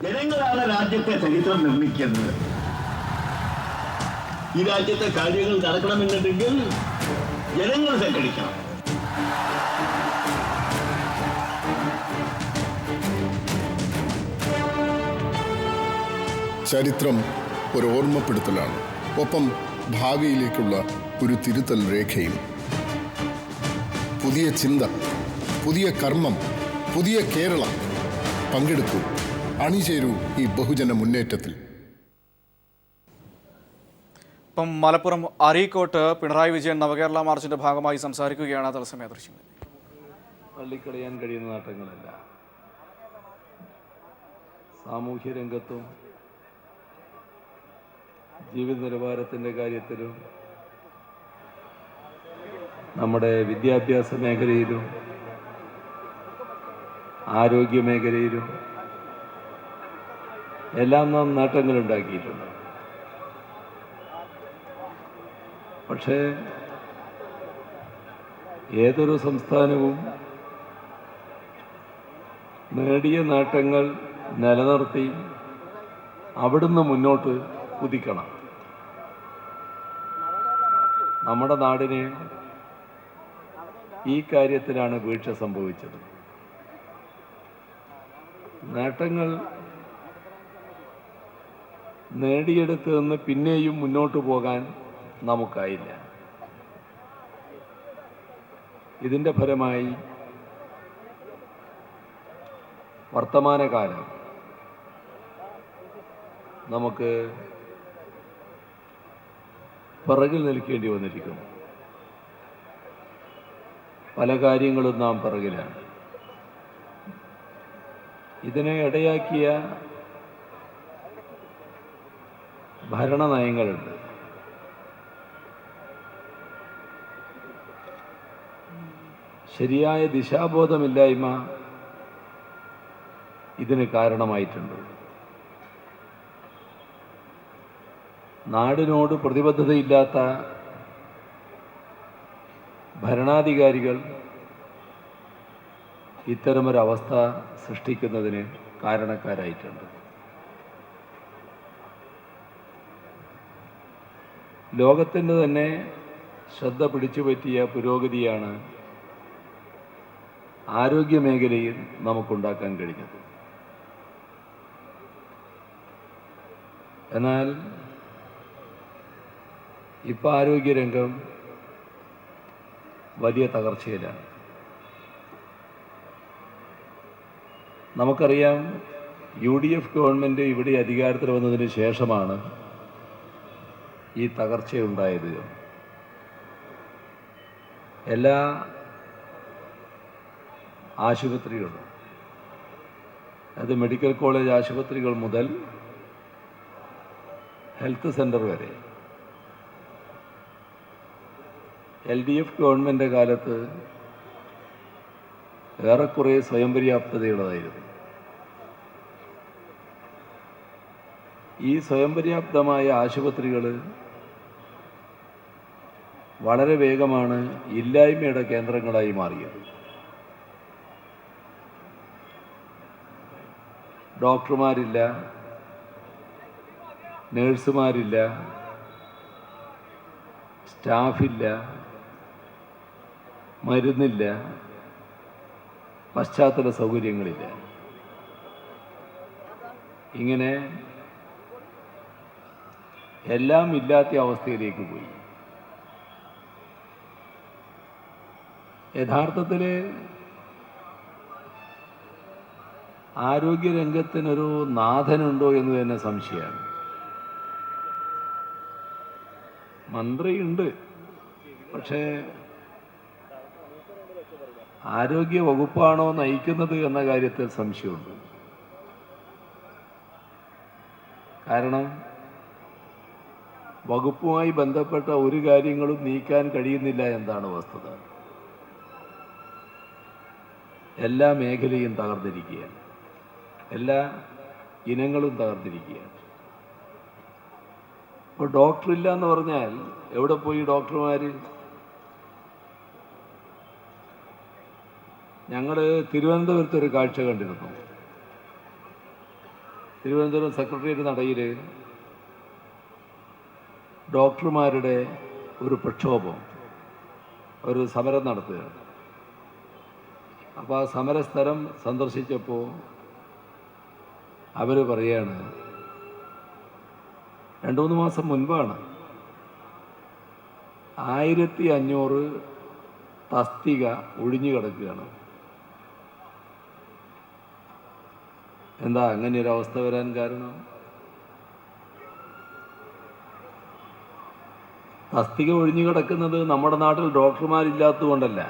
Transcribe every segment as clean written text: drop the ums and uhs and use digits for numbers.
ജനങ്ങളാണ് രാജ്യത്തെ ചരിത്രം നിർമ്മിക്കുന്നത്. ഈ രാജ്യത്തെ കാര്യങ്ങൾ നടക്കണമെന്നുണ്ടെങ്കിൽ ജനങ്ങൾ സംഘടിക്കണം. ചരിത്രം ഒരു ഓർമ്മപ്പെടുത്തലാണ്, ഒപ്പം ഭാവിയിലേക്കുള്ള ഒരു തിരുത്തൽ രേഖയും. പുതിയ ചിന്ത, പുതിയ കർമ്മം, പുതിയ കേരളം. പങ്കെടുക്കൂ, അണിചേരൂ ഈ ബഹുജന മുന്നേറ്റത്തിൽ. ഇപ്പം മലപ്പുറം അരീക്കോട്ട് പിണറായി വിജയൻ നവകേരള മാർച്ചിന്റെ ഭാഗമായി സംസാരിക്കുകയാണ്. തത്സമയ ദൃശ്യങ്ങൾ. തള്ളിക്കളയാൻ കഴിയുന്ന നാട്ടങ്ങളല്ല. സാമൂഹ്യ രംഗത്തും ജീവിത നിലവാരത്തിൻ്റെ കാര്യത്തിലും നമ്മുടെ വിദ്യാഭ്യാസ മേഖലയിലും ആരോഗ്യ മേഖലയിലും എല്ലാം നാം നേട്ടങ്ങളുണ്ടാക്കിയിട്ടുണ്ട്. പക്ഷേ ഏതൊരു സംസ്ഥാനവും നേടിയ നേട്ടങ്ങൾ നിലനിർത്തി അവിടുന്ന് മുന്നോട്ട് കുതിക്കണം. നമ്മുടെ നാടിന് ഈ കാര്യത്തിലാണ് വീഴ്ച സംഭവിച്ചത്. നേട്ടങ്ങൾ നേടിയെടുത്ത് നിന്ന് പിന്നെയും മുന്നോട്ട് പോകാൻ നമുക്കായില്ല. ഇതിൻ്റെ ഫലമായി വർത്തമാനകാലം നമുക്ക് പിറകിൽ നിൽക്കേണ്ടി വന്നിരിക്കുന്നു. പല കാര്യങ്ങളും നാം പിറകിലാണ്. ഇതിനെ ഇടയാക്കിയ ഭരണനയങ്ങളുണ്ട്. ശരിയായ ദിശാബോധമില്ലായ്മ ഇതിന് കാരണമായിട്ടുണ്ട്. നാടിനോട് പ്രതിബദ്ധതയില്ലാത്ത ഭരണാധികാരികൾ ഇത്തരമൊരവസ്ഥ സൃഷ്ടിക്കുന്നതിന് കാരണക്കാരായിട്ടുണ്ട്. ലോകത്തിൻ്റെ തന്നെ ശ്രദ്ധ പിടിച്ചുപറ്റിയ പുരോഗതിയാണ് ആരോഗ്യ മേഖലയിൽ നമുക്കുണ്ടാക്കാൻ കഴിഞ്ഞത്. എന്നാൽ ഇപ്പോൾ ആരോഗ്യരംഗം വലിയ തകർച്ചയിലാണ്. നമുക്കറിയാം, UDF ഗവൺമെൻറ് ഇവിടെ അധികാരത്തിൽ വന്നതിന് ശേഷമാണ് ഈ തകർച്ചയുണ്ടായത്. എല്ലാ ആശുപത്രികളും, അത് മെഡിക്കൽ കോളേജ് ആശുപത്രികൾ മുതൽ ഹെൽത്ത് സെൻ്റർ വരെ LDF ഗവൺമെൻറ് കാലത്ത് ഏറെക്കുറെ സ്വയം പര്യാപ്തതയുള്ളതായിരുന്നു. ഈ സ്വയം പര്യാപ്തമായ ആശുപത്രികൾ വളരെ വേഗമാണ് ഇല്ലായ്മയുടെ കേന്ദ്രങ്ങളായി മാറിയത്. ഡോക്ടർമാരില്ല, നേഴ്സുമാരില്ല, സ്റ്റാഫില്ല, മരുന്നില്ല, പശ്ചാത്തല സൗകര്യങ്ങളില്ല. ഇങ്ങനെ എല്ലാം ഇല്ലാത്ത അവസ്ഥയിലേക്ക് പോയി. യഥാർത്ഥത്തിൽ ആരോഗ്യരംഗത്തിനൊരു നാഥനുണ്ടോ എന്ന് തന്നെ സംശയമാണ്. മന്ത്രിയുണ്ട്, പക്ഷേ ആരോഗ്യ വകുപ്പാണോ നയിക്കുന്നത് എന്ന കാര്യത്തിൽ സംശയമുണ്ട്. കാരണം വകുപ്പുമായി ബന്ധപ്പെട്ട ഒരു കാര്യങ്ങളും നീക്കാൻ കഴിയുന്നില്ല എന്നാണ് വസ്തുത. എല്ലാ മേഖലയും തകർന്നിരിക്കുകയാണ്, എല്ലാ ഇനങ്ങളും തകർന്നിരിക്കുകയാണ്. ഇപ്പോൾ ഡോക്ടറില്ല എന്ന് പറഞ്ഞാൽ എവിടെ പോയി ഡോക്ടർമാർ? ഞങ്ങൾ തിരുവനന്തപുരത്ത് ഒരു കാഴ്ച കണ്ടിരുന്നു. തിരുവനന്തപുരം സെക്രട്ടേറിയറ്റ് നടയിൽ ഡോക്ടർമാരുടെ ഒരു പ്രക്ഷോഭം, ഒരു സമരം നടത്തുകയാണ്. അപ്പോൾ ആ സമരസ്ഥലം സന്ദർശിച്ചപ്പോൾ അവർ പറയാണ്, 2-3 മാസം മുൻപാണ് 1500 തസ്തിക ഒഴിഞ്ഞു കിടക്കുകയാണ്. എന്താ അങ്ങനെ ഒരു അവസ്ഥ വരാൻ കാരണം? തസ്തിക ഒഴിഞ്ഞു കിടക്കുന്നത് നമ്മുടെ നാട്ടിൽ ഡോക്ടർമാരില്ലാത്തതുകൊണ്ടല്ല,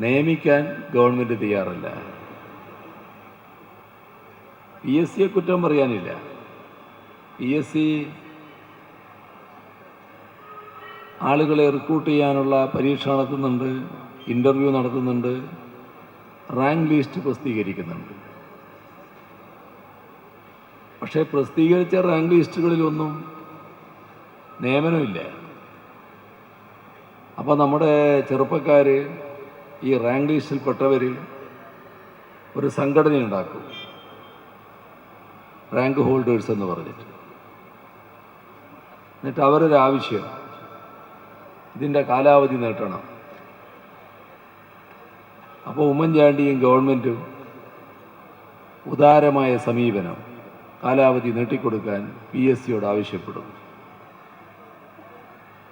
നിയമിക്കാൻ ഗവൺമെൻറ് തയ്യാറല്ല. PSC കുറ്റം പറയാനില്ല. PSC ആളുകളെ റിക്രൂട്ട് ചെയ്യാനുള്ള പരീക്ഷ നടത്തുന്നുണ്ട്, ഇൻ്റർവ്യൂ നടത്തുന്നുണ്ട്, റാങ്ക് ലിസ്റ്റ് പ്രസിദ്ധീകരിക്കുന്നുണ്ട്. പക്ഷേ പ്രസിദ്ധീകരിച്ച റാങ്ക് ലിസ്റ്റുകളിലൊന്നും നിയമനമില്ല. അപ്പോൾ നമ്മുടെ ചെറുപ്പക്കാർ, ഈ റാങ്ക് ലിസ്റ്റിൽപ്പെട്ടവർ ഒരു സംഘടന ഉണ്ടാക്കും, റാങ്ക് ഹോൾഡേഴ്സ് എന്ന് പറഞ്ഞിട്ട്. എന്നിട്ട് അവരൊരു ആവശ്യം, ഇതിൻ്റെ കാലാവധി നീട്ടണം. അപ്പോൾ ഉമ്മൻചാണ്ടിയും ഗവൺമെൻറ്റും ഉദാരമായ സമീപനം, കാലാവധി നീട്ടിക്കൊടുക്കാൻ PSCയോട് ആവശ്യപ്പെടും.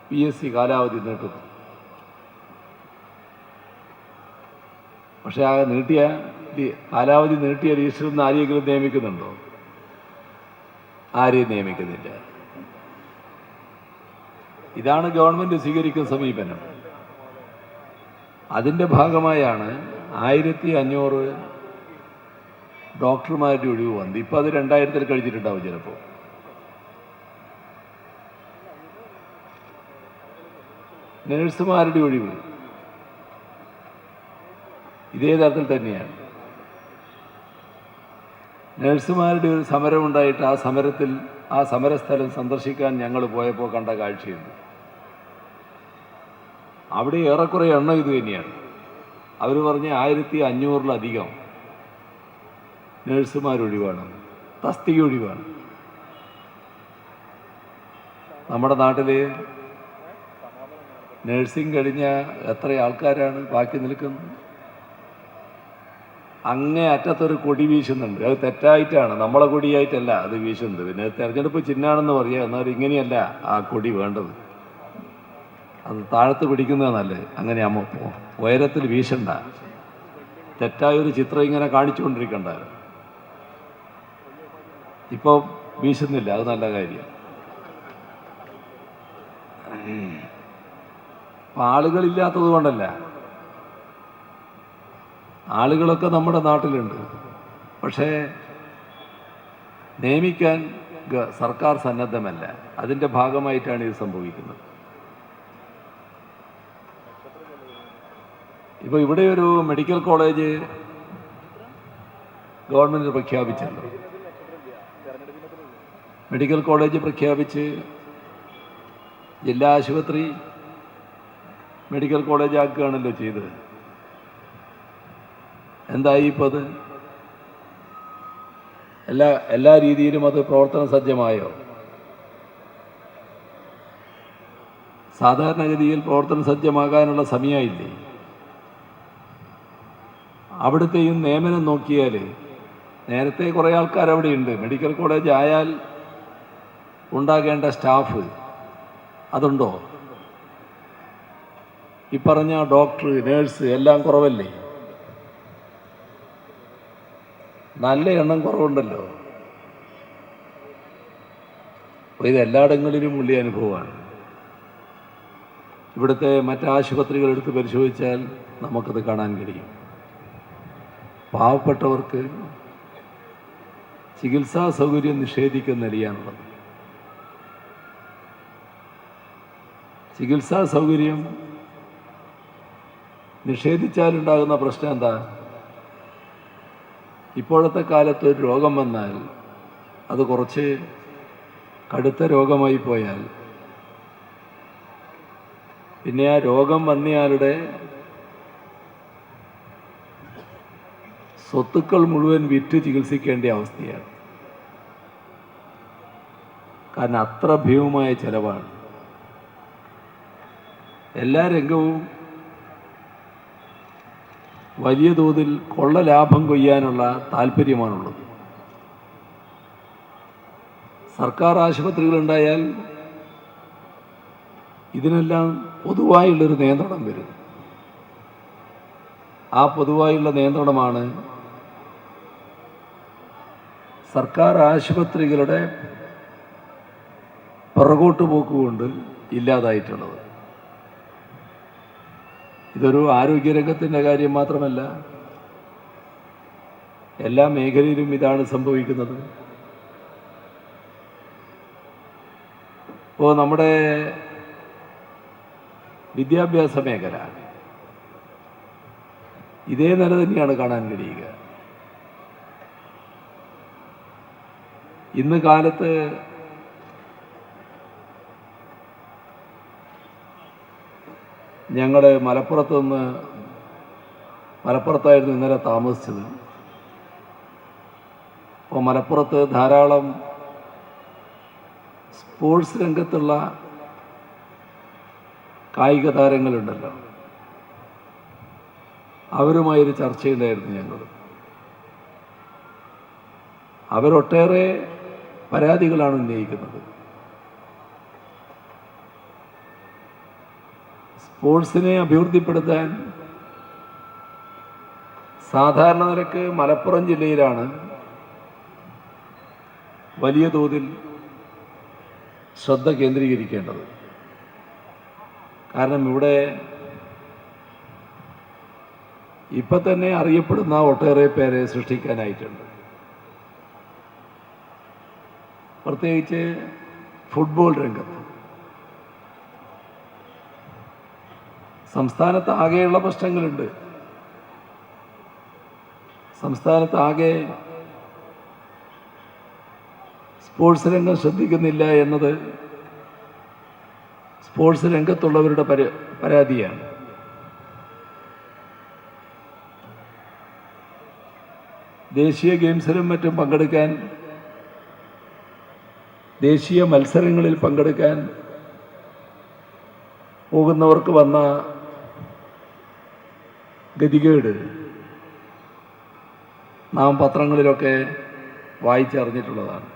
PSC കാലാവധി നീട്ടുന്നു. പക്ഷെ ആ കാലാവധി നീട്ടിയ ലിസ്റ്റിൽ നിന്ന് ആരെയെങ്കിലും നിയമിക്കുന്നുണ്ടോ? ആരെയും നിയമിക്കുന്നില്ല. ഇതാണ് ഗവൺമെൻറ് സ്വീകരിക്കുന്ന സമീപനം. അതിൻ്റെ ഭാഗമായാണ് 1500 ഡോക്ടർമാരുടെ ഒഴിവ് വന്നത്. ഇപ്പം അത് 2000 കഴിഞ്ഞിട്ടുണ്ടാവും ചിലപ്പോൾ. നഴ്സുമാരുടെ ഒഴിവ് ഇതേ തരത്തിൽ തന്നെയാണ്. നഴ്സുമാരുടെ ഒരു സമരമുണ്ടായിട്ട് ആ സമരസ്ഥലം സന്ദർശിക്കാൻ ഞങ്ങൾ പോയപ്പോൾ കണ്ട കാഴ്ചയുണ്ട്. അവിടെ ഏറെക്കുറെ എണ്ണം ഇത് തന്നെയാണ്. അവർ പറഞ്ഞ് 1500-ലധികം നഴ്സുമാരൊഴിവാണ്, തസ്തിക ഒഴിവാണ്. നമ്മുടെ നാട്ടിൽ നഴ്സിംഗ് കഴിഞ്ഞ എത്ര ആൾക്കാരാണ് ബാക്കി നിൽക്കുന്നത്? അങ്ങേ അറ്റത്തൊരു കൊടി വീശുന്നുണ്ട്. അത് തെറ്റായിട്ടാണ്, നമ്മളെ കൊടിയായിട്ടല്ല അത് വീശുന്നത്. പിന്നെ തെരഞ്ഞെടുപ്പ് ചിഹ്നമാണെന്ന് പറയുക, എന്നാലും ഇങ്ങനെയല്ല ആ കൊടി വേണ്ടത്. അത് താഴത്ത് പിടിക്കുന്നത് നല്ലത്. അങ്ങനെ ഉയരത്തിൽ വീശണ്ട. തെറ്റായൊരു ചിത്രം ഇങ്ങനെ കാണിച്ചുകൊണ്ടിരിക്കണ്ട. ഇപ്പോൾ വീശുന്നില്ല, അത് നല്ല കാര്യം. ആളുകളില്ലാത്തത് കൊണ്ടല്ല, ആളുകളൊക്കെ നമ്മുടെ നാട്ടിലുണ്ട്. പക്ഷേ നിയമിക്കാൻ സർക്കാർ സന്നദ്ധമല്ല. അതിൻ്റെ ഭാഗമായിട്ടാണ് ഇത് സംഭവിക്കുന്നത്. ഇപ്പോൾ ഇവിടെ ഒരു മെഡിക്കൽ കോളേജ് ഗവൺമെൻറ് പ്രഖ്യാപിച്ചല്ലോ. മെഡിക്കൽ കോളേജ് പ്രഖ്യാപിച്ച് ജില്ലാ ആശുപത്രി മെഡിക്കൽ കോളേജ് ആക്കുകയാണല്ലോ ചെയ്തത്. എന്തായി ഇപ്പോൾ അത്? എല്ലാ രീതിയിലും അത് പ്രവർത്തന സജ്ജമായോ? സാധാരണഗതിയിൽ പ്രവർത്തന സജ്ജമാകാനുള്ള സമയമായില്ലേ? അവിടുത്തെയും നിയമനം നോക്കിയാൽ നേരത്തെ കുറേ ആൾക്കാർ അവിടെയുണ്ട്. മെഡിക്കൽ കോളേജ് ആയാൽ ഉണ്ടാകേണ്ട സ്റ്റാഫ് അതുണ്ടോ? ഈ പറഞ്ഞ ഡോക്ടർ, നേഴ്സ് എല്ലാം കുറവല്ലേ? നല്ല എണ്ണം കുറവുണ്ടല്ലോ. അപ്പോൾ ഇത് എല്ലായിടങ്ങളിലും ഉള്ള അനുഭവമാണ്. ഇവിടുത്തെ മറ്റാശുപത്രികൾ എടുത്ത് പരിശോധിച്ചാൽ നമുക്കത് കാണാൻ കഴിയും. പാവപ്പെട്ടവർക്ക് ചികിത്സാ സൗകര്യം നിഷേധിക്കുന്ന നിലയാണുള്ളത്. ചികിത്സാ സൗകര്യം നിഷേധിച്ചാലുണ്ടാകുന്ന പ്രശ്നം എന്താ? ഇപ്പോഴത്തെ കാലത്ത് ഒരു രോഗം വന്നാൽ അത് കുറച്ച് കടുത്ത രോഗമായി പോയാൽ പിന്നെ ആ രോഗം വന്നയാളുടെ സ്വത്തുക്കൾ മുഴുവൻ വിറ്റ് ചികിത്സിക്കേണ്ട അവസ്ഥയാണ്. കാരണം അത്ര ഭീമമായ ചെലവാണ്. എല്ലാ രംഗവും വലിയ തോതിൽ കൊള്ള ലാഭം കൊയ്യാനുള്ള താല്പര്യമാണുള്ളത്. സർക്കാർ ആശുപത്രികളുണ്ടായാൽ ഇതിനെല്ലാം പൊതുവായുള്ളൊരു നിയന്ത്രണം വരും. ആ പൊതുവായുള്ള നിയന്ത്രണമാണ് സർക്കാർ ആശുപത്രികളുടെ പുറകോട്ട് പോക്കുകൊണ്ട് ഇല്ലാതായിട്ടുള്ളത്. ഇതൊരു ആരോഗ്യരംഗത്തിൻ്റെ കാര്യം മാത്രമല്ല, എല്ലാ മേഖലയിലും ഇതാണ് സംഭവിക്കുന്നത്. ഇപ്പോൾ നമ്മുടെ വിദ്യാഭ്യാസ മേഖല ഇതേ നില തന്നെയാണ് കാണാൻ കഴിയുക. ഇന്ന് കാലത്ത് ഞങ്ങൾ മലപ്പുറത്തായിരുന്നു ഇന്നലെ താമസിച്ചത്. അപ്പോൾ മലപ്പുറത്ത് ധാരാളം സ്പോർട്സ് രംഗത്തുള്ള കായിക താരങ്ങളുണ്ടല്ലോ, അവരുമായൊരു ചർച്ചയുണ്ടായിരുന്നു ഞങ്ങൾ. അവരൊട്ടേറെ പരാതികളാണ് ഉന്നയിക്കുന്നത്. സ്പോർട്സിനെ അഭിവൃദ്ധിപ്പെടുത്താൻ സാധാരണ നിലക്ക് മലപ്പുറം ജില്ലയിലാണ് വലിയ തോതിൽ ശ്രദ്ധ കേന്ദ്രീകരിക്കേണ്ടത്. കാരണം ഇവിടെ ഇപ്പം തന്നെ അറിയപ്പെടുന്ന ഒട്ടേറെ പേരെ സൃഷ്ടിക്കാനായിട്ടുണ്ട്. പ്രത്യേകിച്ച് ഫുട്ബോൾ രംഗത്ത് സംസ്ഥാനത്ത് ആകെയുള്ള പ്രശ്നങ്ങളുണ്ട്. സംസ്ഥാനത്ത് ആകെ സ്പോർട്സ് രംഗം ശ്രദ്ധിക്കുന്നില്ല എന്നത് സ്പോർട്സ് രംഗത്തുള്ളവരുടെ പരാതിയാണ്. ദേശീയ ഗെയിംസിലും മറ്റും പങ്കെടുക്കാൻ, ദേശീയ മത്സരങ്ങളിൽ പങ്കെടുക്കാൻ പോകുന്നവർക്ക് വന്ന ഗതികേട് നാം പത്രങ്ങളിലൊക്കെ വായിച്ചറിഞ്ഞിട്ടുള്ളതാണ്.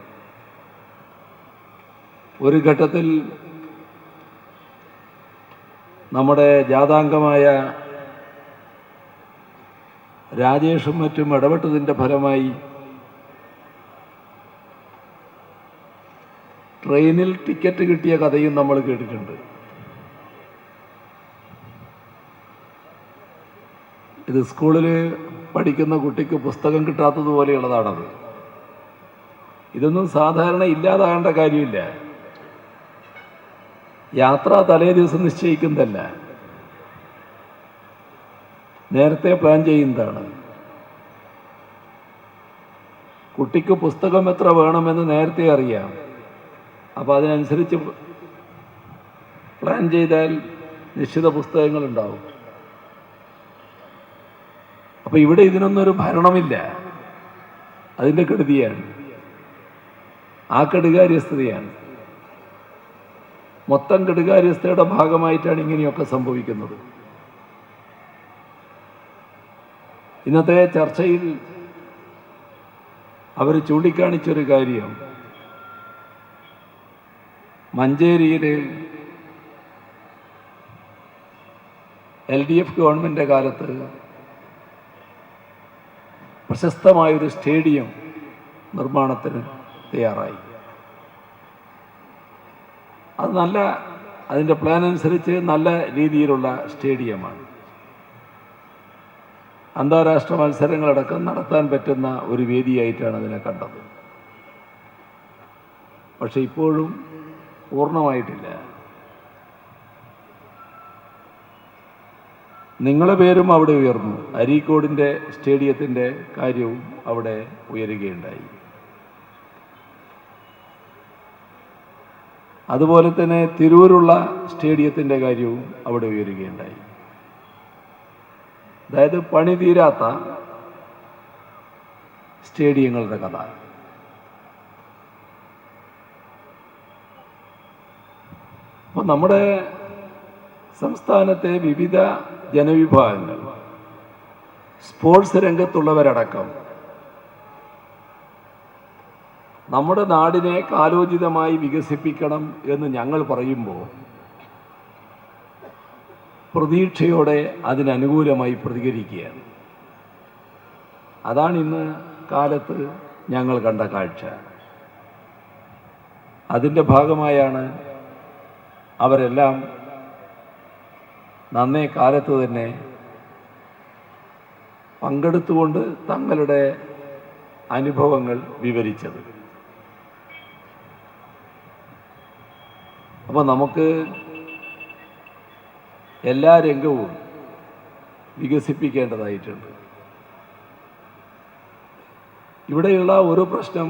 ഒരു ഘട്ടത്തിൽ നമ്മുടെ ജാഥാംഗമായ രാജേഷും മറ്റും ഇടപെട്ടതിൻ്റെ ഫലമായി ട്രെയിനിൽ ടിക്കറ്റ് കിട്ടിയ കഥയും നമ്മൾ കേട്ടിട്ടുണ്ട്. ഇത് സ്കൂളിൽ പഠിക്കുന്ന കുട്ടിക്ക് പുസ്തകം കിട്ടാത്തതുപോലെയുള്ളതാണത്. ഇതൊന്നും സാധാരണ ഇല്ലാതാകേണ്ട കാര്യമില്ല. യാത്ര തലേ ദിവസം നിശ്ചയിക്കുന്നതല്ല, നേരത്തെ പ്ലാൻ ചെയ്യുന്നതാണ്. കുട്ടിക്ക് പുസ്തകം എത്ര വേണമെന്ന് നേരത്തെ അറിയാം. അപ്പോൾ അതിനനുസരിച്ച് പ്ലാൻ ചെയ്താൽ നിശ്ചിത പുസ്തകങ്ങളുണ്ടാവും. അപ്പോൾ ഇവിടെ ഇതിനൊന്നൊരു ഭരണമില്ല, അതിൻ്റെ കെടുതിയാണ്, ആ കെടുകാര്യസ്ഥതയാണ്. മൊത്തം കെടുകാര്യസ്ഥയുടെ ഭാഗമായിട്ടാണ് ഇങ്ങനെയൊക്കെ സംഭവിക്കുന്നത്. ഇന്നത്തെ ചർച്ചയിൽ അവർ ചൂണ്ടിക്കാണിച്ചൊരു കാര്യം, മഞ്ചേരിയിൽ LDF ഗവൺമെൻറ് കാലത്ത് പ്രശസ്തമായൊരു സ്റ്റേഡിയം നിർമ്മാണത്തിന് തയ്യാറായി. അത് അതിൻ്റെ പ്ലാൻ അനുസരിച്ച് നല്ല രീതിയിലുള്ള സ്റ്റേഡിയമാണ്. അന്താരാഷ്ട്ര മത്സരങ്ങളടക്കം നടത്താൻ പറ്റുന്ന ഒരു വേദിയായിട്ടാണ് അതിനെ കണ്ടത്. പക്ഷെ ഇപ്പോഴും പൂർണ്ണമായിട്ടില്ല. നിങ്ങളുടെ പേരും അവിടെ ഉയർന്നു. അരീക്കോടിൻ്റെ സ്റ്റേഡിയത്തിൻ്റെ കാര്യവും അവിടെ ഉയരുകയുണ്ടായി. അതുപോലെ തന്നെ തിരൂരുള്ള സ്റ്റേഡിയത്തിൻ്റെ കാര്യവും അവിടെ ഉയരുകയുണ്ടായി. അതായത് പണി തീരാത്ത സ്റ്റേഡിയങ്ങളുടെ കഥ. അപ്പോൾ നമ്മുടെ സംസ്ഥാനത്തെ വിവിധ ജനവിഭാഗങ്ങൾ, സ്പോർട്സ് രംഗത്തുള്ളവരടക്കം നമ്മുടെ നാടിനെ കാലോചിതമായി വികസിപ്പിക്കണം എന്ന് ഞങ്ങൾ പറയുമ്പോൾ പ്രതീക്ഷയോടെ അതിനനുകൂലമായി പ്രതികരിക്കുകയാണ്. അതാണ് ഇന്ന് കാലത്ത് ഞങ്ങൾ കണ്ട കാഴ്ച. അതിൻ്റെ ഭാഗമായാണ് അവരെല്ലാം നന്നേ കാലത്ത് തന്നെ പങ്കെടുത്തുകൊണ്ട് തങ്ങളുടെ അനുഭവങ്ങൾ വിവരിച്ചത്. അപ്പോൾ നമുക്ക് എല്ലാ രംഗവും വികസിപ്പിക്കേണ്ടതായിട്ടുണ്ട്. ഇവിടെയുള്ള ഒരു പ്രശ്നം,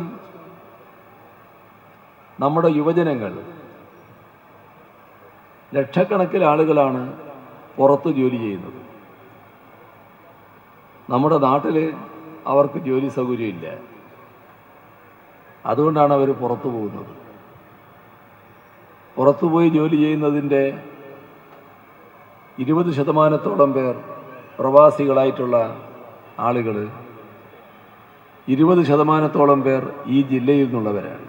നമ്മുടെ യുവജനങ്ങൾ, ലക്ഷക്കണക്കിന് ആളുകളാണ് പുറത്ത് ജോലി ചെയ്യുന്നത്. നമ്മുടെ നാട്ടിൽ അവർക്ക് ജോലി സൗകര്യമില്ല. അതുകൊണ്ടാണ് അവർ പുറത്തു പോകുന്നത്. പുറത്തുപോയി ജോലി ചെയ്യുന്നതിൻ്റെ 20% പേർ പ്രവാസികളായിട്ടുള്ള ആളുകൾ, 20% പേർ ഈ ജില്ലയിൽ നിന്നുള്ളവരാണ്.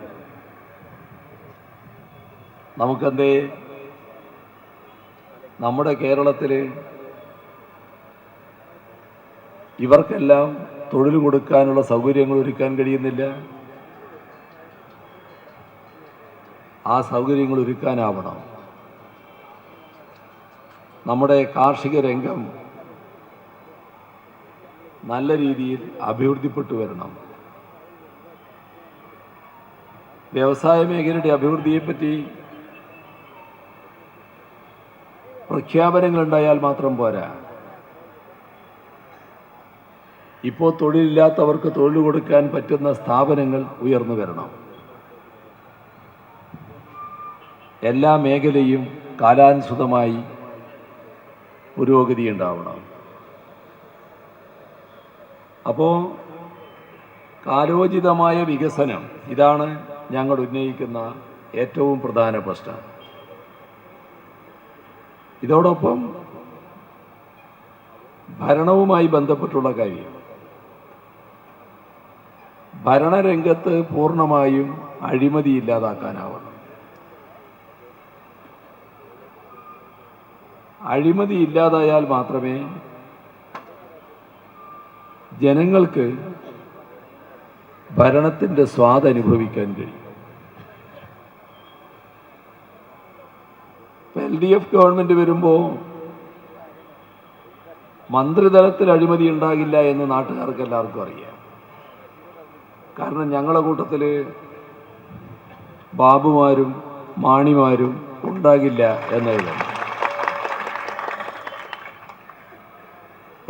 നമുക്കെന്തേ നമ്മുടെ കേരളത്തിൽ ഇവർക്കെല്ലാം തൊഴിൽ കൊടുക്കാനുള്ള സൗകര്യങ്ങൾ ഒരുക്കാൻ കഴിയുന്നില്ല? ആ സൗകര്യങ്ങൾ ഒരുക്കാനാവണം. നമ്മുടെ കാർഷിക രംഗം നല്ല രീതിയിൽ അഭിവൃദ്ധിപ്പെട്ടു വരണം. വ്യവസായ മേഖലയുടെ അഭിവൃദ്ധിയെപ്പറ്റി പ്രഖ്യാപനങ്ങളുണ്ടായാൽ മാത്രം പോരാ. ഇപ്പോൾ തൊഴിലില്ലാത്തവർക്ക് തൊഴിൽ കൊടുക്കാൻ പറ്റുന്ന സ്ഥാപനങ്ങൾ ഉയർന്നു വരണം. എല്ലാ മേഖലയും കാലാനുസൃതമായി പുരോഗതി ഉണ്ടാവണം. അപ്പോൾ കാലോചിതമായ വികസനം, ഇതാണ് ഞങ്ങൾ ഉന്നയിക്കുന്ന ഏറ്റവും പ്രധാന പ്രശ്നം. ഇതോടൊപ്പം ഭരണവുമായി ബന്ധപ്പെട്ടുള്ള കാര്യം, ഭരണരംഗത്ത് പൂർണ്ണമായും അഴിമതി ഇല്ലാതാക്കാനാവണം. അഴിമതി ഇല്ലാതായാൽ മാത്രമേ ജനങ്ങൾക്ക് ഭരണത്തിൻ്റെ സ്വാദ് അനുഭവിക്കാൻ കഴിയും. LDF ഗവൺമെൻറ് വരുമ്പോൾ മന്ത്രിതലത്തിൽ അഴിമതി ഉണ്ടാകില്ല എന്ന് നാട്ടുകാർക്ക് എല്ലാവർക്കും അറിയാം. കാരണം ഞങ്ങളുടെ കൂട്ടത്തിൽ ബാബുമാരും മാണിമാരും ഉണ്ടാകില്ല എന്നതാണ്.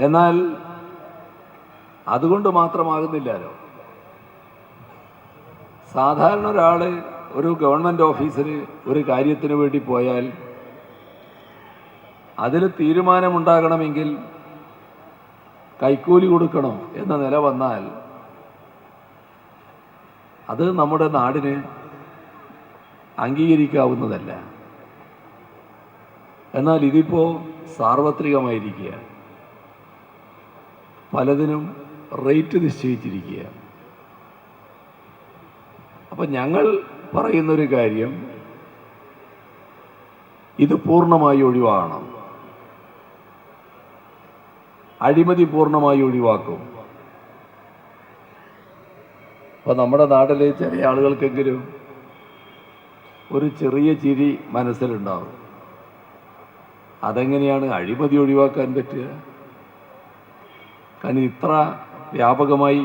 എന്നാൽ അതുകൊണ്ട് മാത്രമാകുന്നില്ലല്ലോ. സാധാരണ ഒരാൾ ഒരു ഗവൺമെൻറ് ഓഫീസിൽ ഒരു കാര്യത്തിന് വേണ്ടി പോയാൽ അതിൽ തീരുമാനമുണ്ടാകണമെങ്കിൽ കൈക്കൂലി കൊടുക്കണം എന്ന നില വന്നാൽ അത് നമ്മുടെ നാടിന് അംഗീകരിക്കാവുന്നതല്ല. എന്നാൽ ഇതിപ്പോൾ സാർവത്രികമായിരിക്കുക, പലതിനും റേറ്റ് നിശ്ചയിച്ചിരിക്കുക. അപ്പം ഞങ്ങൾ പറയുന്നൊരു കാര്യം, ഇത് പൂർണ്ണമായി ഒഴിവാക്കണം. അഴിമതി പൂർണ്ണമായി ഒഴിവാക്കും. അപ്പോൾ നമ്മുടെ നാട്ടിലെ ചില ആളുകൾക്കെങ്കിലും ഒരു ചെറിയ ചിരി മനസ്സിലുണ്ടാവും. അതെങ്ങനെയാണ് അഴിമതി ഒഴിവാക്കാൻ പറ്റുക? കാരണം ഇത്ര വ്യാപകമായി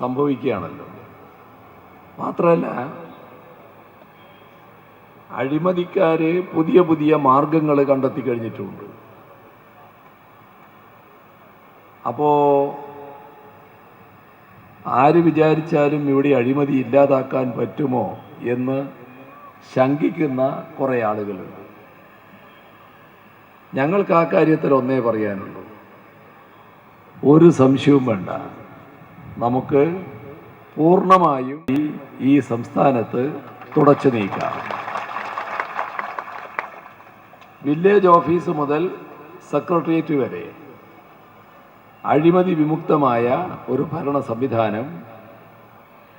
സംഭവിക്കുകയാണല്ലോ. മാത്രമല്ല, അഴിമതിക്കാർ പുതിയ പുതിയ മാർഗങ്ങൾ കണ്ടെത്തി കഴിഞ്ഞിട്ടുണ്ട്. അപ്പോൾ ആര് വിചാരിച്ചാലും ഇവിടെ അഴിമതി ഇല്ലാതാക്കാൻ പറ്റുമോ എന്ന് ശങ്കിക്കുന്ന കുറേ ആളുകളുണ്ട്. ഞങ്ങൾക്ക് ആ കാര്യത്തിൽ ഒന്നേ പറയാനുള്ളൂ, ഒരു സംശയവും വേണ്ട, നമുക്ക് പൂർണ്ണമായും ഈ സംസ്ഥാനത്ത് തുടച്ചു നീക്കാം. വില്ലേജ് ഓഫീസ് മുതൽ സെക്രട്ടേറിയറ്റ് വരെ അഴിമതി വിമുക്തമായ ഒരു ഭരണ സംവിധാനം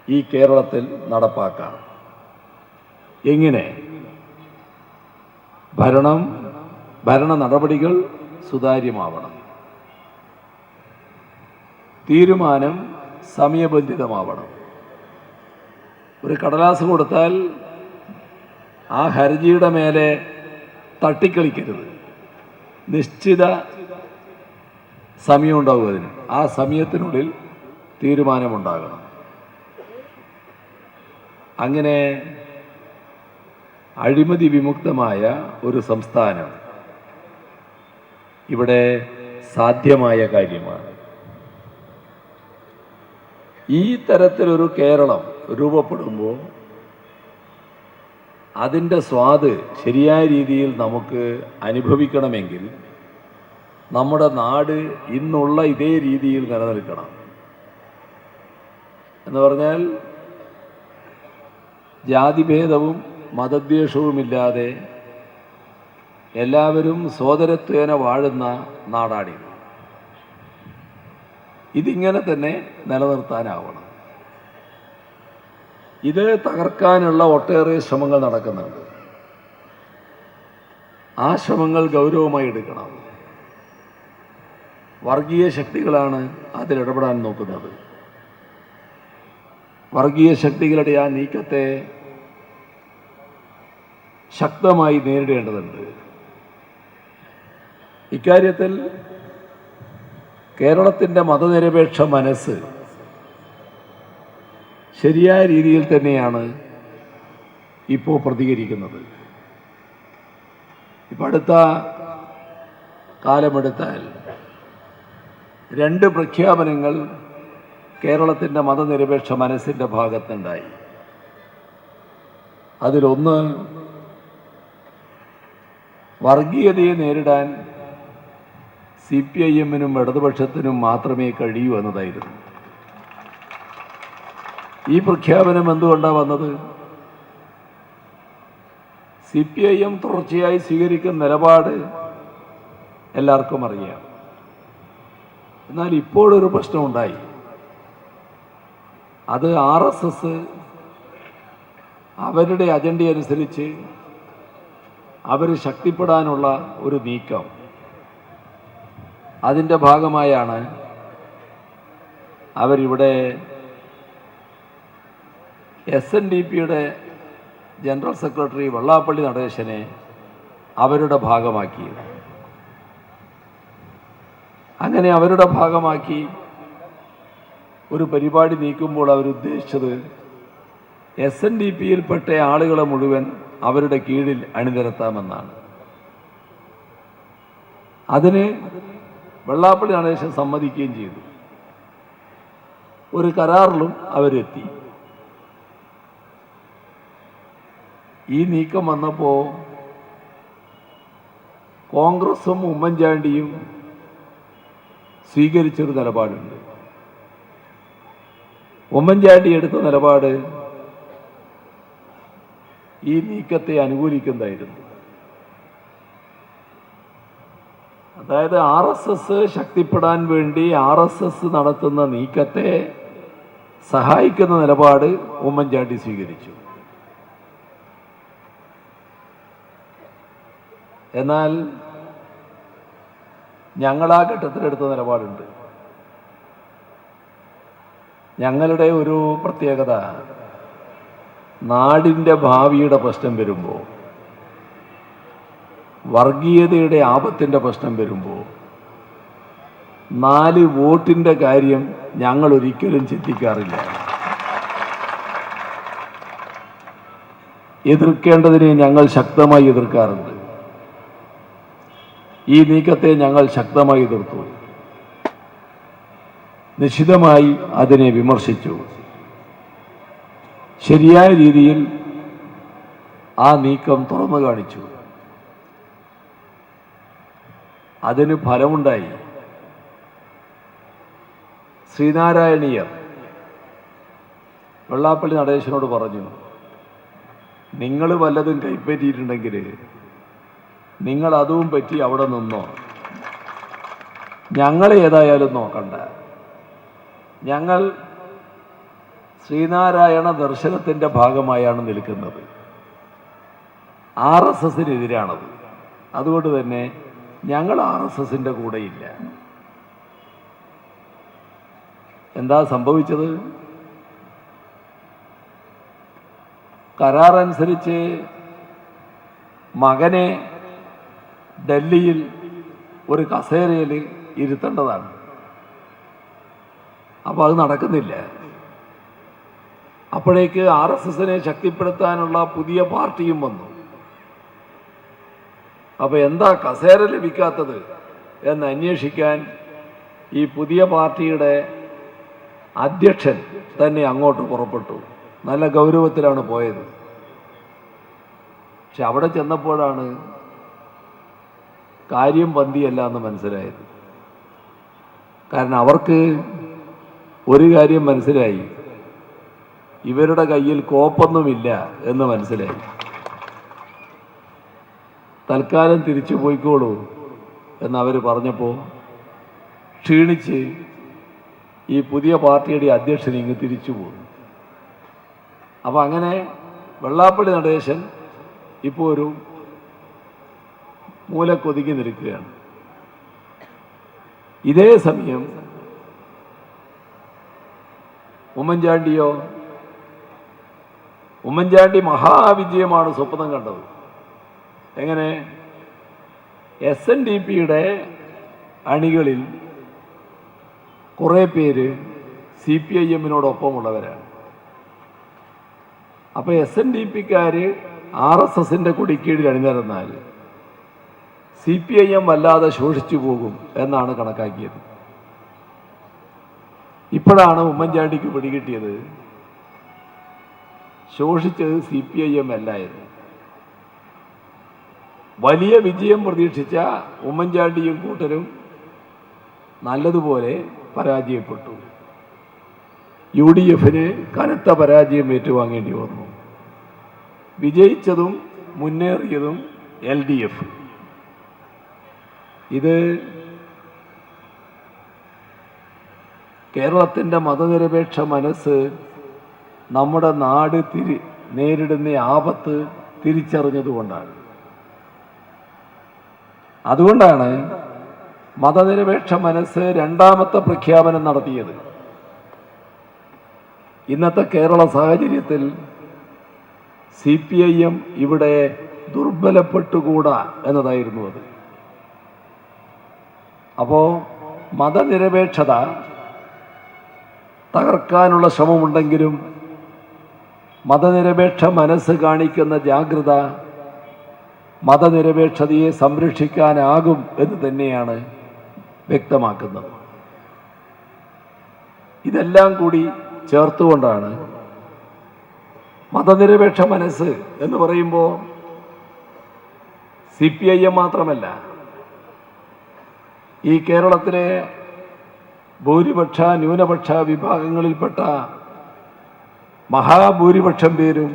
ഈ കേരളത്തിൽ നടപ്പാക്കാം. എങ്ങനെ? ഭരണ നടപടികൾ സുതാര്യമാവണം, തീരുമാനം സമയബന്ധിതമാവണം. ഒരു കടലാസ് കൊടുത്താൽ ആ ഹർജിയുടെ മേലെ തട്ടിക്കളിക്കരുത്. നിശ്ചിത സമയമുണ്ടാവും അതിന്. ആ സമയത്തിനുള്ളിൽ തീരുമാനമുണ്ടാകണം. അങ്ങനെ അഴിമതി വിമുക്തമായ ഒരു സംസ്ഥാനം ഇവിടെ സാധ്യമായ കാര്യമാണ്. ഈ തരത്തിലൊരു കേരളം രൂപപ്പെടുമ്പോൾ അതിൻ്റെ സ്വാദ് ശരിയായ രീതിയിൽ നമുക്ക് അനുഭവിക്കണമെങ്കിൽ നമ്മുടെ നാട് ഇന്നുള്ള ഇതേ രീതിയിൽ നിലനിൽക്കണം. എന്ന് പറഞ്ഞാൽ ജാതിഭേദവും മതദ്വേഷവുമില്ലാതെ എല്ലാവരും സോദരത്വേന വാഴുന്ന നാടാണിത്. ഇതിങ്ങനെ തന്നെ നിലനിർത്താനാവണം. ഇത് തകർക്കാനുള്ള ഒട്ടേറെ ശ്രമങ്ങൾ നടക്കുന്നുണ്ട്. ആ ശ്രമങ്ങൾ ഗൗരവമായി എടുക്കണം. വർഗീയ ശക്തികളാണ് അതിലിടപെടാൻ നോക്കുന്നത്. വർഗീയ ശക്തികളുടെ ആ നീക്കത്തെ ശക്തമായി നേരിടേണ്ടതുണ്ട്. ഇക്കാര്യത്തിൽ കേരളത്തിൻ്റെ മതനിരപേക്ഷ മനസ്സ് ശരിയായ രീതിയിൽ തന്നെയാണ് ഇപ്പോൾ പ്രതികരിക്കുന്നത്. ഇപ്പം അടുത്ത കാലമെടുത്താൽ 2 പ്രഖ്യാപനങ്ങൾ കേരളത്തിൻ്റെ മതനിരപേക്ഷ മനസ്സിൻ്റെ ഭാഗത്തുണ്ടായി. അതിലൊന്ന് വർഗീയതയെ നേരിടാൻ CPIM-നും ഇടതുപക്ഷത്തിനും മാത്രമേ കഴിയൂ എന്നതായിരുന്നു. ഈ പ്രഖ്യാപനം എന്തുകൊണ്ടാണ് വന്നത്? CPIM തുടർച്ചയായി സ്വീകരിക്കുന്ന നിലപാട് എല്ലാവർക്കും അറിയാം. എന്നാൽ ഇപ്പോഴൊരു പ്രശ്നമുണ്ടായി. അത് RSS അവരുടെ അജണ്ട അനുസരിച്ച് അവർ ശക്തിപ്പെടാനുള്ള ഒരു നീക്കം. അതിൻ്റെ ഭാഗമായാണ് അവരിവിടെ SNDPയുടെ ജനറൽ സെക്രട്ടറി വെള്ളാപ്പള്ളി നടേശനെ അവരുടെ ഭാഗമാക്കിയത്. അങ്ങനെ അവരുടെ ഭാഗമാക്കി ഒരു പരിപാടി നീക്കുമ്പോൾ അവരുദ്ദേശിച്ചത് SNDPയിൽപ്പെട്ട ആളുകളെ മുഴുവൻ അവരുടെ കീഴിൽ അണിനിരത്താമെന്നാണ്. അതിന് വെള്ളാപ്പള്ളി നടേശൻ സമ്മതിക്കുകയും ചെയ്തു. ഒരു കരാറിലും അവരെത്തി. ഈ നീക്കം വന്നപ്പോൾ കോൺഗ്രസും ഉമ്മൻചാണ്ടിയും സ്വീകരിച്ചൊരു നിലപാടുണ്ട്. ഉമ്മൻചാണ്ടി എടുത്ത നിലപാട് ഈ നീക്കത്തെ അനുകൂലിക്കുന്നതായിരുന്നു. അതായത് RSS ശക്തിപ്പെടാൻ വേണ്ടി RSS നടത്തുന്ന നീക്കത്തെ സഹായിക്കുന്ന നിലപാട് ഉമ്മൻചാണ്ടി സ്വീകരിച്ചു. എന്നാൽ ഞങ്ങളാ ഘട്ടത്തിലെടുത്ത നിലപാടുണ്ട്. ഞങ്ങളുടെ ഒരു പ്രത്യേകത, നാടിൻ്റെ ഭാവിയുടെ പ്രശ്നം വരുമ്പോൾ, വർഗീയതയുടെ ആപത്തിൻ്റെ പ്രശ്നം വരുമ്പോൾ 4 വോട്ടിൻ്റെ കാര്യം ഞങ്ങൾ ഒരിക്കലും ചിന്തിക്കാറില്ല. എതിർക്കേണ്ടതിനെ ഞങ്ങൾ ശക്തമായി എതിർക്കാറുണ്ട്. ഈ നീക്കത്തെ ഞങ്ങൾ ശക്തമായി എതിർത്തു. നിശിതമായി അതിനെ വിമർശിച്ചു. ശരിയായ രീതിയിൽ ആ നീക്കം തുറന്നു കാണിച്ചു. അതിന് ഫലമുണ്ടായി. ശ്രീനാരായണീയർ വെള്ളാപ്പള്ളി നടേശനോട് പറഞ്ഞു, നിങ്ങൾ വല്ലതും കൈപ്പറ്റിയിട്ടുണ്ടെങ്കിൽ നിങ്ങൾ അതും പറ്റി അവിടെ നിന്നോ, ഞങ്ങളെ ഏതായാലും നോക്കണ്ട. ഞങ്ങൾ ശ്രീനാരായണ ദർശനത്തിൻ്റെ ഭാഗമായാണ് നിൽക്കുന്നത്. RSSനെതിരാണത്. അതുകൊണ്ട് തന്നെ ഞങ്ങൾ RSSൻ്റെ കൂടെയില്ല. എന്താ സംഭവിച്ചത്? കരാറനുസരിച്ച് മകനെ ഡൽഹിയിൽ ഒരു കസേരയിൽ ഇരുത്തേണ്ടതാണ്. അപ്പോൾ അത് നടക്കുന്നില്ല. അപ്പോഴേക്ക് RSSനെ ശക്തിപ്പെടുത്താനുള്ള പുതിയ പാർട്ടിയും വന്നു. അപ്പോൾ എന്താ കസേര ലഭിക്കാത്തത് എന്ന് അന്വേഷിക്കാൻ ഈ പുതിയ പാർട്ടിയുടെ അധ്യക്ഷൻ തന്നെ അങ്ങോട്ട് പുറപ്പെട്ടു. നല്ല ഗൗരവത്തിലാണ് പോയത്. പക്ഷെ അവിടെ ചെന്നപ്പോഴാണ് കാര്യം പന്തിയല്ല എന്ന് മനസ്സിലായത്. കാരണം അവർക്ക് ഒരു കാര്യം മനസ്സിലായി, ഇവരുടെ കയ്യിൽ കോപ്പൊന്നുമില്ല എന്ന് മനസ്സിലായി. തൽക്കാലം തിരിച്ചു പോയിക്കോളൂ എന്നവർ പറഞ്ഞപ്പോൾ ക്ഷീണിച്ച് ഈ പുതിയ പാർട്ടിയുടെ അധ്യക്ഷൻ ഇങ്ങ് തിരിച്ചു പോകും. അപ്പോൾ അങ്ങനെ വെള്ളാപ്പള്ളി നടേശൻ ഇപ്പോൾ ഒരു മൂലക്കൊതുക്കി നിൽക്കുകയാണ്. ഇതേ സമയം ഉമ്മൻചാണ്ടിയോ, ഉമ്മൻചാണ്ടി മഹാവിജയമാണ് സ്വപ്നം കണ്ടത്. എങ്ങനെ? SNDPയുടെ അണികളിൽ കുറേ പേര് CPIMനോടൊപ്പമുള്ളവരാണ്. അപ്പോൾ SNDPക്കാർ RSSൻ്റെ കൊടിക്കീഴിൽ അണിനിരന്നാൽ CPIM വല്ലാതെ ശോഷിച്ചു പോകും എന്നാണ് കണക്കാക്കിയത്. ഇപ്പോഴാണ് ഉമ്മൻചാണ്ടിക്ക് പിടികിട്ടിയത് ശോഷിച്ചത് CPIM അല്ലായിരുന്നു. വലിയ വിജയം പ്രതീക്ഷിച്ച ഉമ്മൻചാണ്ടിയും കൂട്ടരും നല്ലതുപോലെ പരാജയപ്പെട്ടു. UDFന് കനത്ത പരാജയം ഏറ്റുവാങ്ങേണ്ടി വന്നു. വിജയിച്ചതും മുന്നേറിയതും LDF. ഇത് കേരളത്തിൻ്റെ മതനിരപേക്ഷ മനസ്സ് നമ്മുടെ നാട് നേരിടുന്ന ആപത്ത് തിരിച്ചറിഞ്ഞതുകൊണ്ടാണ്. അതുകൊണ്ടാണ് മതനിരപേക്ഷ മനസ്സ് രണ്ടാമത്തെ പ്രഖ്യാപനം നടത്തിയത്. ഇന്നത്തെ കേരള സാഹചര്യത്തിൽ CPIM ഇവിടെ ദുർബലപ്പെട്ടുകൂടാ എന്നതായിരുന്നു അത്. അപ്പോൾ മതനിരപേക്ഷത തകർക്കാനുള്ള ശ്രമമുണ്ടെങ്കിലും മതനിരപേക്ഷ മനസ്സ് കാണിക്കുന്ന ജാഗ്രത മതനിരപേക്ഷതയെ സംരക്ഷിക്കാനാകും എന്ന് തന്നെയാണ് വ്യക്തമാക്കുന്നത്. ഇതെല്ലാം കൂടി ചേർത്തുകൊണ്ടാണ് മതനിരപേക്ഷ മനസ്സ് എന്ന് പറയുമ്പോൾ CPIM മാത്രമല്ല, ഈ കേരളത്തിലെ ഭൂരിപക്ഷ ന്യൂനപക്ഷ വിഭാഗങ്ങളിൽപ്പെട്ട മഹാഭൂരിപക്ഷം പേരും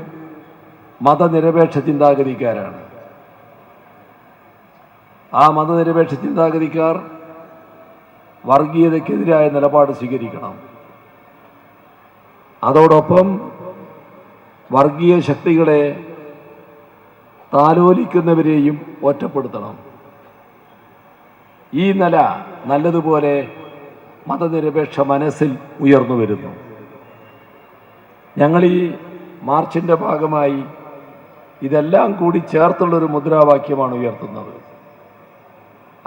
മതനിരപേക്ഷ ചിന്താഗതിക്കാരാണ്. ആ മതനിരപേക്ഷ ചിന്താഗതിക്കാർ വർഗീയതയ്ക്കെതിരായ നിലപാട് സ്വീകരിക്കണം. അതോടൊപ്പം വർഗീയ ശക്തികളെ താലോലിക്കുന്നവരെയും ഒറ്റപ്പെടുത്തണം. ഈ നില നല്ലതുപോലെ മതനിരപേക്ഷ മനസ്സിൽ ഉയർന്നു വരുന്നു. ഞങ്ങൾ ഈ മാർച്ചിൻ്റെ ഭാഗമായി ഇതെല്ലാം കൂടി ചേർത്തുള്ളൊരു മുദ്രാവാക്യമാണ് ഉയർത്തുന്നത്.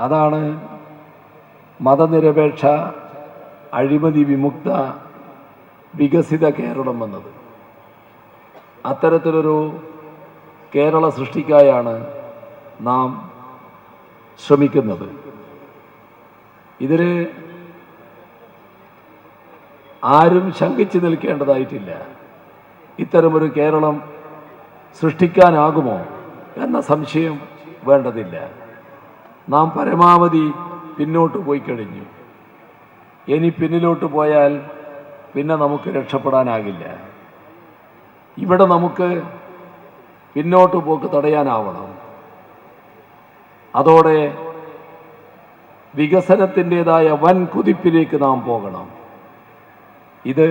അതാണ് മതനിരപേക്ഷ അഴിമതി വിമുക്ത വികസിത കേരളം എന്നത്. അത്തരത്തിലൊരു കേരള സൃഷ്ടിക്കായാണ് നാം ശ്രമിക്കുന്നത്. ഇതിൽ ആരും ശങ്കിച്ചു നിൽക്കേണ്ടതായിട്ടില്ല. ഇത്തരമൊരു കേരളം സൃഷ്ടിക്കാനാകുമോ എന്ന സംശയം വേണ്ടതില്ല. നാം പരമാവധി പിന്നോട്ട് പോയി കഴിഞ്ഞു. ഇനി പിന്നിലോട്ട് പോയാൽ പിന്നെ നമുക്ക് രക്ഷപ്പെടാനാകില്ല. ഇവിടെ നമുക്ക് പിന്നോട്ട് പോക്ക് തടയാനാവണം. അതോടെ വികസനത്തിൻ്റെതായ വൻ കുതിപ്പിലേക്ക് നാം പോകണം. ഇത്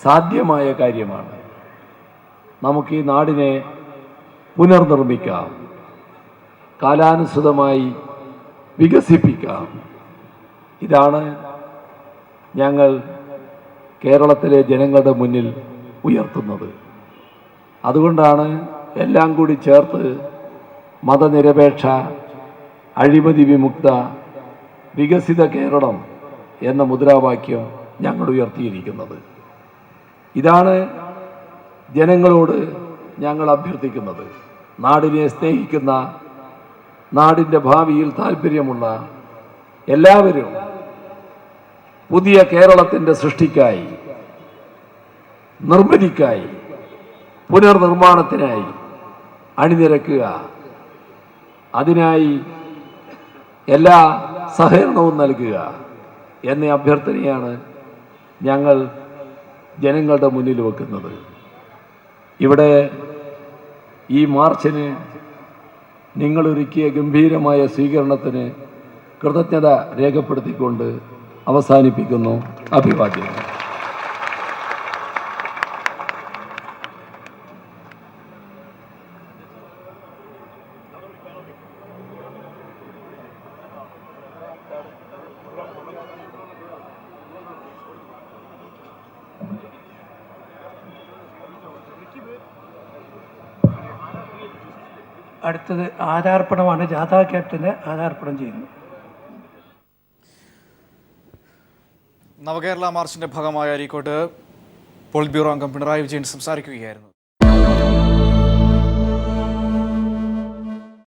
സാധ്യമായ കാര്യമാണ്. നമുക്ക് ഈ നാടിനെ പുനർനിർമ്മിക്കാം, കാലാനുസൃതമായി വികസിപ്പിക്കാം. ഇതാണ് ഞങ്ങൾ കേരളത്തിലെ ജനങ്ങളുടെ മുന്നിൽ ഉയർത്തുന്നത്. അതുകൊണ്ടാണ് എല്ലാം കൂടി ചേർത്ത് മതനിരപേക്ഷ, അഴിമതി വിമുക്ത, വികസിത കേരളം എന്ന മുദ്രാവാക്യം ഞങ്ങൾ ഉയർത്തിയിരിക്കുന്നത്. ഇതാണ് ജനങ്ങളോട് ഞങ്ങൾ അഭ്യർത്ഥിക്കുന്നത്. നാടിനെ സ്നേഹിക്കുന്ന, നാടിൻ്റെ ഭാവിയിൽ താല്പര്യമുള്ള എല്ലാവരും പുതിയ കേരളത്തിൻ്റെ സൃഷ്ടിക്കായി, നിർമ്മിതിക്കായി, പുനർനിർമ്മാണത്തിനായി അണിനിരക്കുക. അതിനായി എല്ലാ സഹകരണവും നൽകുക എന്ന അഭ്യർത്ഥനയാണ് ഞങ്ങൾ ജനങ്ങളുടെ മുന്നിൽ വെക്കുന്നത്. ഇവിടെ ഈ മാർച്ചിന് നിങ്ങളൊരുക്കിയ ഗംഭീരമായ സ്വീകരണത്തിന് കൃതജ്ഞത രേഖപ്പെടുത്തിക്കൊണ്ട് അവസാനിപ്പിക്കുന്നു. അഭിവാദ്യം. അടുത്തത് ആരാർപ്പണമാണ്. ജാഥാ ക്യാപ്റ്റന് ആരാർപ്പണം ചെയ്യുന്നു. നവകേരള മാർച്ചിന്റെ ഭാഗമായ അരീക്കോട്ട് പോളിറ്റ് ബ്യൂറോ അംഗം പിണറായി വിജയൻ സംസാരിക്കുകയായിരുന്നു.